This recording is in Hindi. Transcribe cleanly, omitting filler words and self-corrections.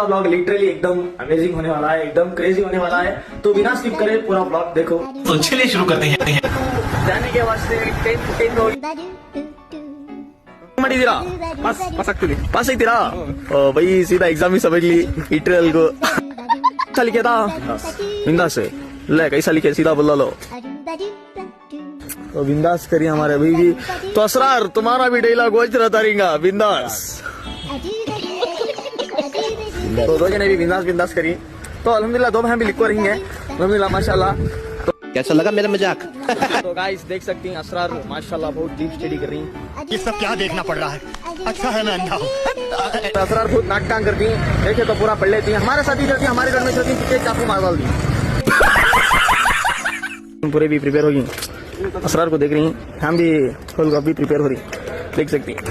ब्लॉग लिटरली एकदम अमेजिंग होने वाला है, एकदम क्रेजी होने वाला है, तो बिना स्किप करे पूरा ब्लॉग देखो। तो चलिए शुरू करते हैं। जाने के वास्ते ಮಾಡಿದೀರಾ ಪಾಸ್ ಆಗ್ತೀರಾ ಬೈ ಸೀದಾ एग्जाम ही समझ ली लिटरल को अच्छा लिखे था बिंदास से ले कैसा लिखे सीधा बोला लो तो बिंदास करिए हमारे अभी भी। तो असरार तुम्हारा भी डायलॉग वही रहता रहेगा बिंदास। तो दो जने भी बिंदास बिंदास करिए। तो अल्हम्दुलिल्लाह दो बहन भी लिखो रही हैं अल्हम्दुलिल्लाह माशाल्लाह। कैसा लगा मेरा मजाक? तो गाइस देख सकती हैं असरार माशाल्लाह बहुत डीप स्टडी कर रही हैं। ये सब क्या देखना पड़ रहा है? अच्छा है मैं अंधा हूँ। तो असरार खुद नाटकां करती हैं, देखे तो पूरा पढ़ लेती हैं। हमारे साथ ही करती हैं, हमारे घर में चलती हैं, चाकू मार डाल दी पूरे भी प्रिपेयर होगी। असरार को देख रही हैं, हम भी खुद अभी प्रिपेयर हो रही देख सकती हैं।